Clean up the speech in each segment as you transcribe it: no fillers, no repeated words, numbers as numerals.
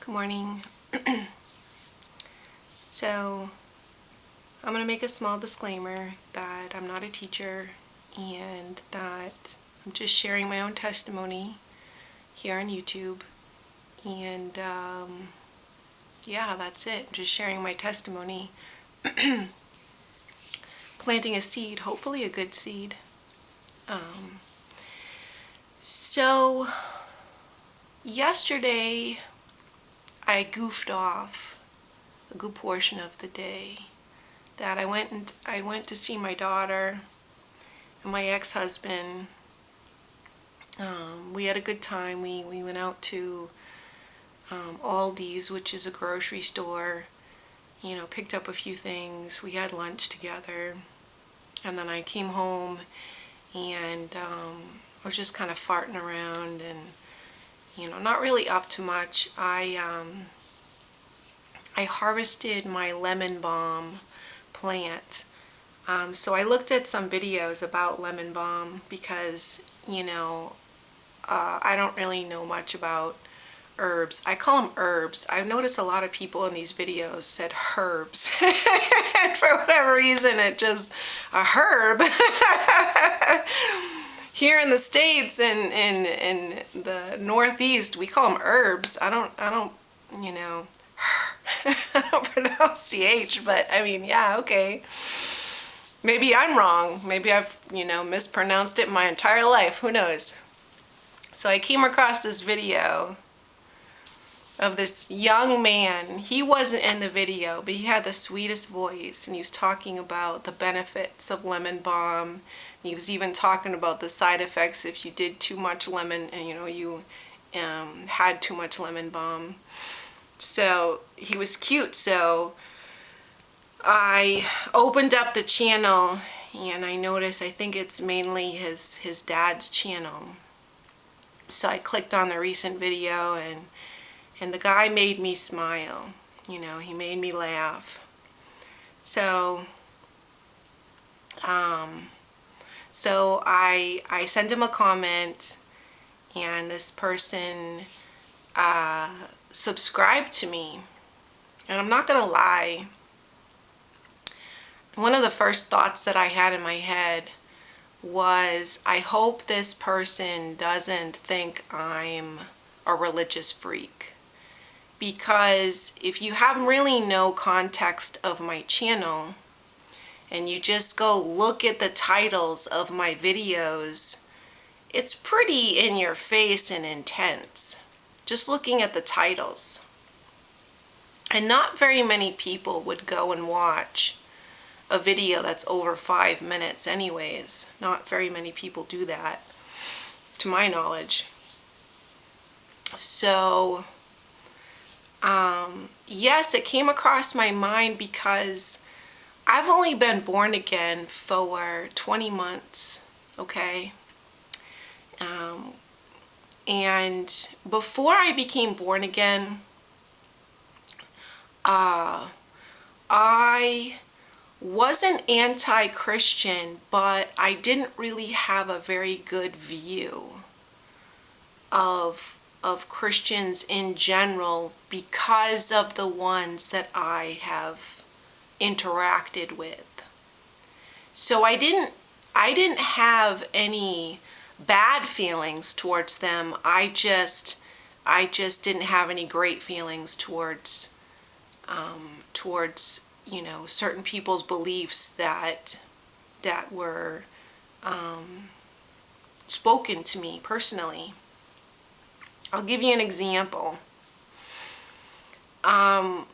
Good morning. So, I'm going to make a small disclaimer that I'm not a teacher and that I'm just sharing my own testimony here on YouTube. And yeah, that's it. I'm just sharing my testimony, planting a seed, hopefully a good seed. So, yesterday I goofed off a good portion of the day. That I went to see my daughter and my ex-husband. We had a good time. We went out to Aldi's, which is a grocery store. Picked up a few things. We had lunch together, and then I came home and was just kind of farting around and not really up to much. I harvested my lemon balm plant. So I looked at some videos about lemon balm because, I don't really know much about herbs. I call them herbs. I've noticed a lot of people in these videos said herbs. And for whatever reason, it just, a herb. Here in the States and in the Northeast, we call them herbs. I don't, I don't pronounce the H, but I mean, yeah, okay. Maybe I'm wrong. Maybe I've, mispronounced it my entire life. Who knows? So I came across this video of this young man. He wasn't in the video, but he had the sweetest voice, and he was talking about the benefits of lemon balm. He was even talking about the side effects if you did too much lemon and you had too much lemon balm. So he was cute. So I opened up the channel and I noticed, I think it's mainly his dad's channel. So I clicked on the recent video and the guy made me smile. He made me laugh. So I sent him a comment, and this person subscribed to me. And I'm not gonna lie, one of the first thoughts that I had in my head was, I hope this person doesn't think I'm a religious freak. Because if you have really no context of my channel and you just go look at the titles of my videos, it's pretty in your face and intense. Just looking at the titles. And not very many people would go and watch a video that's over 5 minutes anyways. Not very many people do that, to my knowledge. So, yes, it came across my mind because I've only been born again for 20 months, okay? And before I became born again, I wasn't anti-Christian, but I didn't really have a very good view of Christians in general because of the ones that I have interacted with. So I didn't have any bad feelings towards them. I just didn't have any great feelings towards certain people's beliefs that were spoken to me personally. I'll give you an example.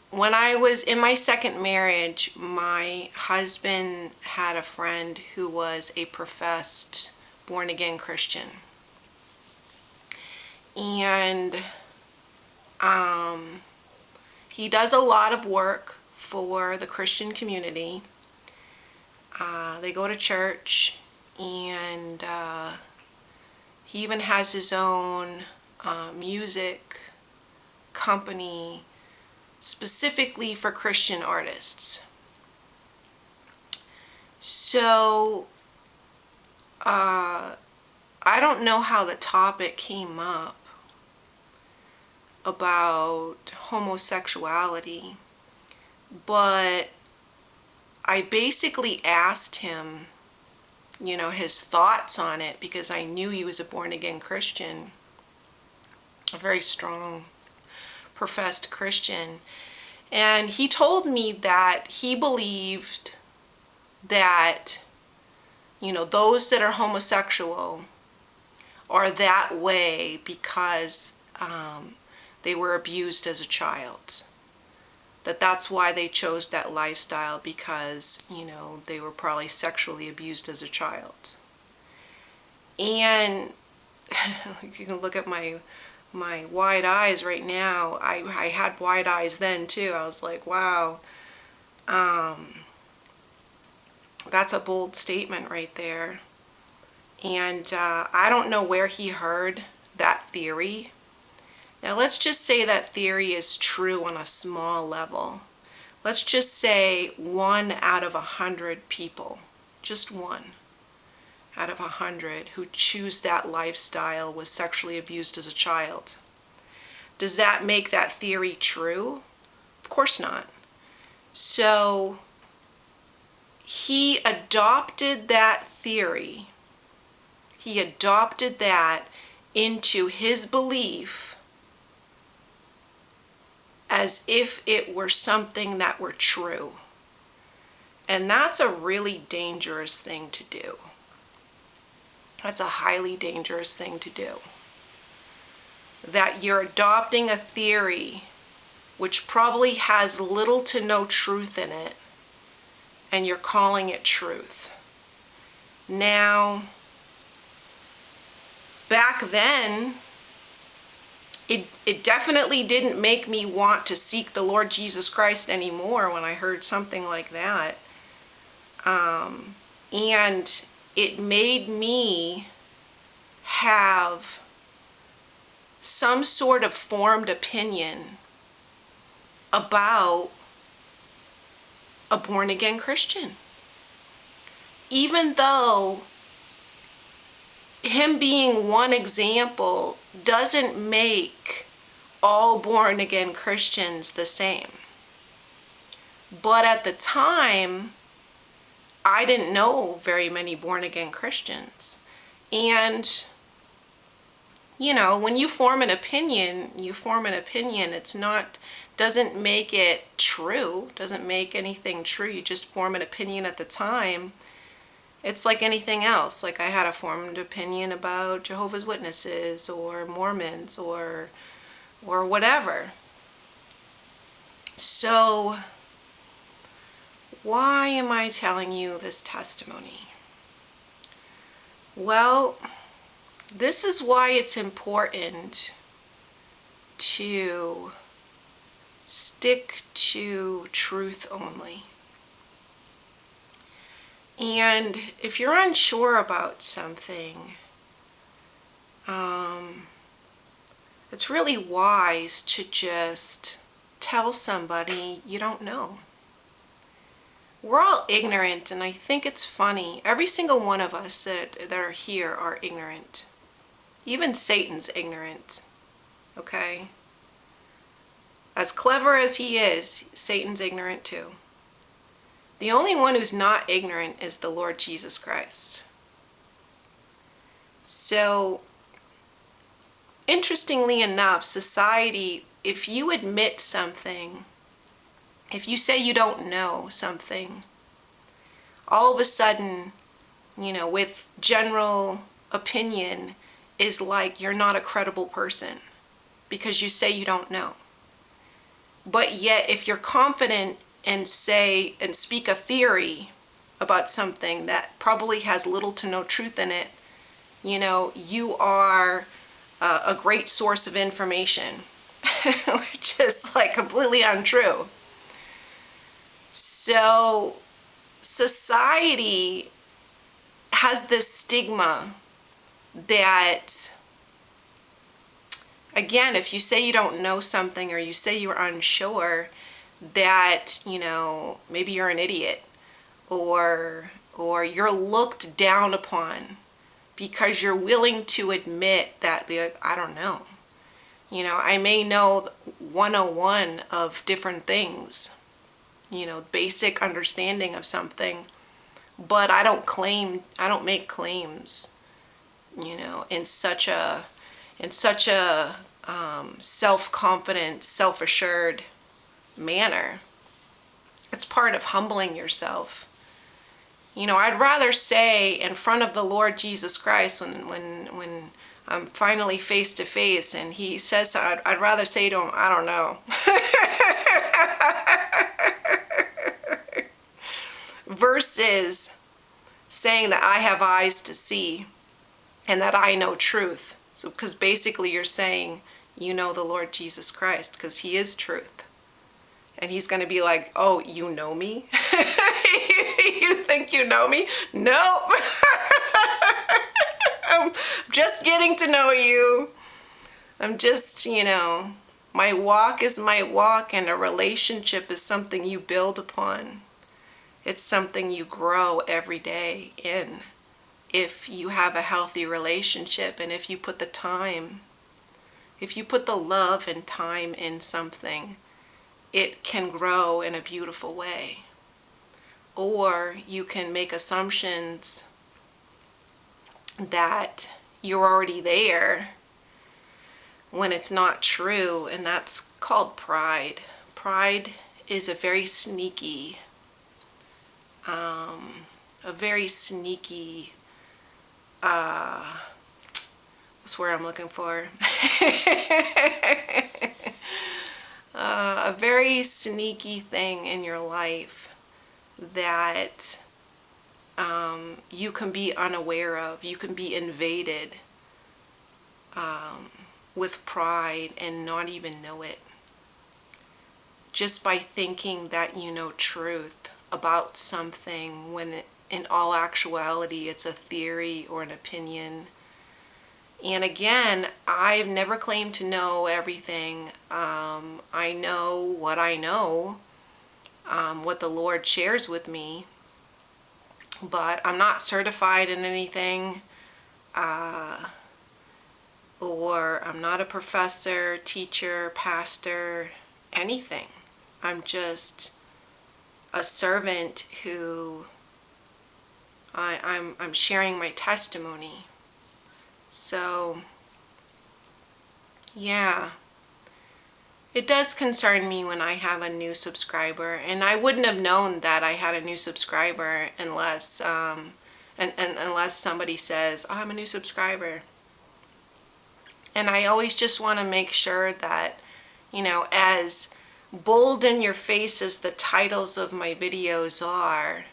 When I was in my second marriage, my husband had a friend who was a professed born-again Christian. And he does a lot of work for the Christian community. They go to church, and he even has his own music company specifically for Christian artists. So I don't know how the topic came up about homosexuality, but I basically asked him, his thoughts on it, because I knew he was a born-again Christian, a very strong, professed Christian. And he told me that he believed that, those that are homosexual are that way because they were abused as a child. That's why they chose that lifestyle, because, they were probably sexually abused as a child. And you can look at my wide eyes right now. I had wide eyes then too. I was like, wow, that's a bold statement right there. And I don't know where he heard that theory. Now let's just say that theory is true on a small level. Let's just say 1 out of 100 people, just 1 out of 100 who choose that lifestyle was sexually abused as a child. Does that make that theory true? Of course not. So he adopted that theory. He adopted that into his belief as if it were something that were true. And that's a really dangerous thing to do. That's a highly dangerous thing to do. That you're adopting a theory which probably has little to no truth in it, and you're calling it truth. Now, back then, it definitely didn't make me want to seek the Lord Jesus Christ anymore when I heard something like that. And it made me have some sort of formed opinion about a born-again Christian. Even though him being one example doesn't make all born-again Christians the same. But at the time, I didn't know very many born-again Christians. And, when you form an opinion, It's not, doesn't make it true, doesn't make anything true. You just form an opinion at the time. It's like anything else. Like I had a formed opinion about Jehovah's Witnesses or Mormons or whatever. So why am I telling you this testimony? Well, this is why it's important to stick to truth only. And if you're unsure about something, it's really wise to just tell somebody you don't know. We're all ignorant, and I think it's funny. Every single one of us that are here are ignorant. Even Satan's ignorant, okay? As clever as he is, Satan's ignorant too. The only one who's not ignorant is the Lord Jesus Christ. So, interestingly enough, society, if you admit something, if you say you don't know something, all of a sudden, with general opinion, is like you're not a credible person because you say you don't know. But yet, if you're confident and speak a theory about something that probably has little to no truth in it, you are a great source of information, which is like completely untrue. So society has this stigma that, again, if you say you don't know something or you say you're unsure, that, maybe you're an idiot or you're looked down upon because you're willing to admit that, I don't know. You know, I may know 101 of different things, you know, basic understanding of something, but I don't make claims, you know, in such a self-confident, self-assured manner. It's part of humbling yourself. You know, I'd rather say in front of the Lord Jesus Christ when I'm finally face to face and he says, I'd rather say to him, I don't know. Versus saying that I have eyes to see and that I know truth. So, because basically you're saying you know the Lord Jesus Christ because he is truth. And he's going to be like, oh, you know me? You think you know me? Nope. I'm just getting to know you. I'm just, you know, my walk is my walk, and a relationship is something you build upon. It's something you grow every day in. If you have a healthy relationship and if you put the time, if you put the love and time in something, it can grow in a beautiful way. Or you can make assumptions that you're already there when it's not true, and that's called pride. Pride is a very sneaky what's the word I'm looking for? A very sneaky thing in your life that you can be unaware of. You can be invaded with pride and not even know it. Just by thinking that you know truth about something when in all actuality it's a theory or an opinion. And again, I've never claimed to know everything. I know what I know, what the Lord shares with me, but I'm not certified in anything, or I'm not a professor, teacher, pastor, anything. I'm just a servant who I'm sharing my testimony. So, yeah, it does concern me when I have a new subscriber, and I wouldn't have known that I had a new subscriber unless unless somebody says, oh, I'm a new subscriber. And I always just want to make sure that, you know, as bold in your face as the titles of my videos are,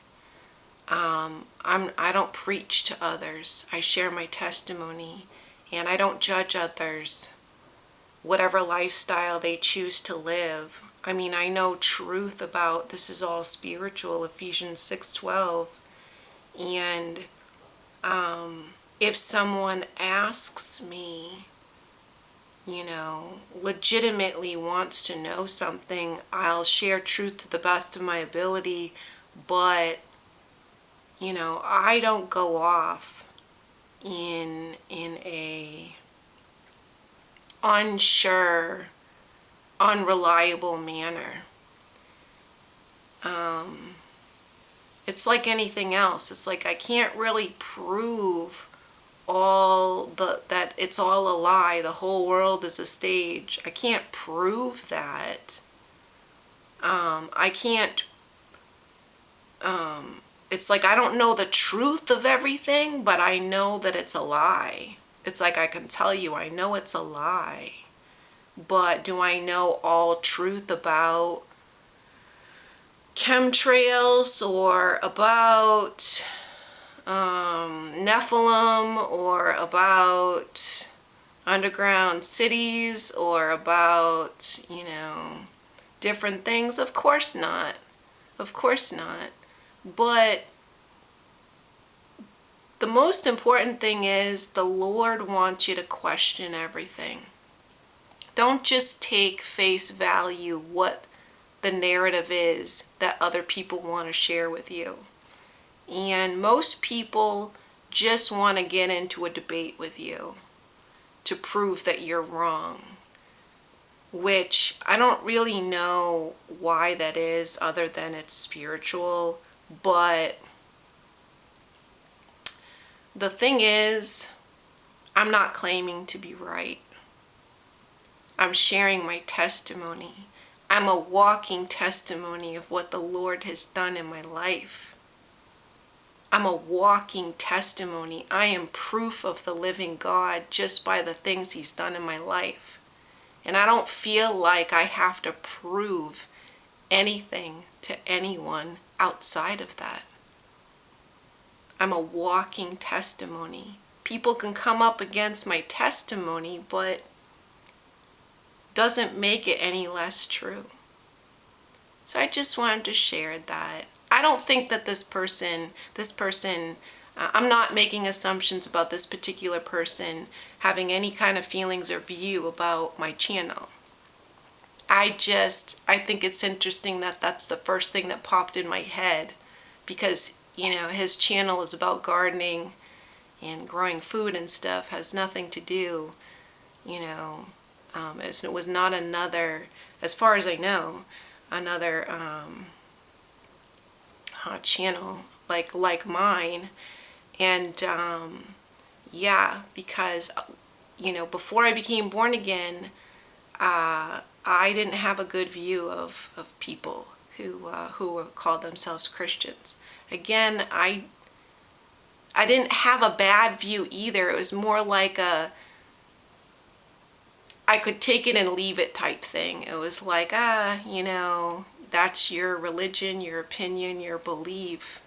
I don't preach to others. I share my testimony, and I don't judge others, whatever lifestyle they choose to live. I mean, I know truth about this is all spiritual, Ephesians 6:12. And if someone asks me, you know, legitimately wants to know something, I'll share truth to the best of my ability, but you know, I don't go off in a unsure, unreliable manner. It's like anything else. It's like I can't really prove that it's all a lie, the whole world is a stage. I can't prove that. I can't it's like I don't know the truth of everything, but I know that it's a lie. It's like I can tell you I know it's a lie, but do I know all truth about chemtrails or about Nephilim or about underground cities or about, you know, different things? Of course not. Of course not. But the most important thing is the Lord wants you to question everything. Don't just take face value what the narrative is that other people want to share with you. And most people just want to get into a debate with you to prove that you're wrong. which I don't really know why that is other than it's spiritual. But the thing is, I'm not claiming to be right. I'm sharing my testimony. I'm a walking testimony of what the Lord has done in my life. I'm a walking testimony. I am proof of the living God just by the things He's done in my life. And I don't feel like I have to prove anything to anyone outside of that. I'm a walking testimony. People can come up against my testimony, but doesn't make it any less true. So I just wanted to share that. I don't think that this person, I'm not making assumptions about this particular person having any kind of feelings or view about my channel. I think it's interesting that that's the first thing that popped in my head, because, his channel is about gardening and growing food and stuff, has nothing to do, it was not another, as far as I know, another channel like mine. And yeah, because before I became born again, I didn't have a good view of people who called themselves Christians. Again, I didn't have a bad view either. It was more like I could take it and leave it type thing. It was like, that's your religion, your opinion, your belief.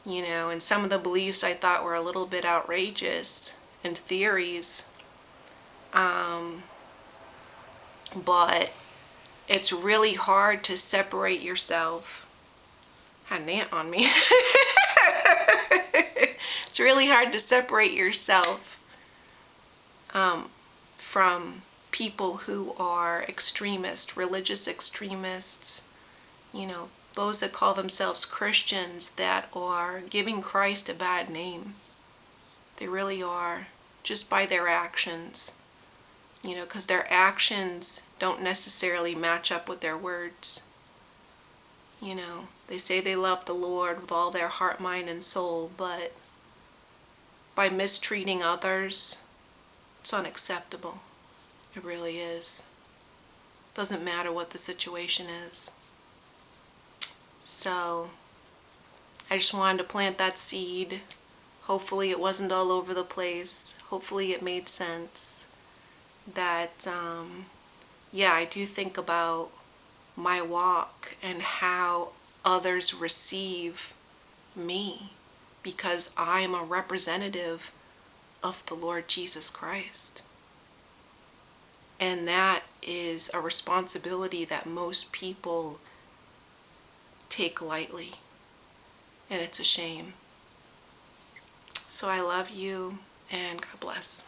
And some of the beliefs I thought were a little bit outrageous and theories. But it's really hard to separate yourself. Had an ant on me. It's really hard to separate yourself from people who are extremists, religious extremists, those that call themselves Christians that are giving Christ a bad name. They really are, just by their actions, because their actions don't necessarily match up with their words. They say they love the Lord with all their heart, mind, and soul, but by mistreating others, it's unacceptable. It really is. Doesn't matter what the situation is. So, I just wanted to plant that seed. Hopefully it wasn't all over the place. Hopefully it made sense. That, I do think about my walk and how others receive me, because I'm a representative of the Lord Jesus Christ. And that is a responsibility that most people take lightly. And it's a shame. So I love you, and God bless.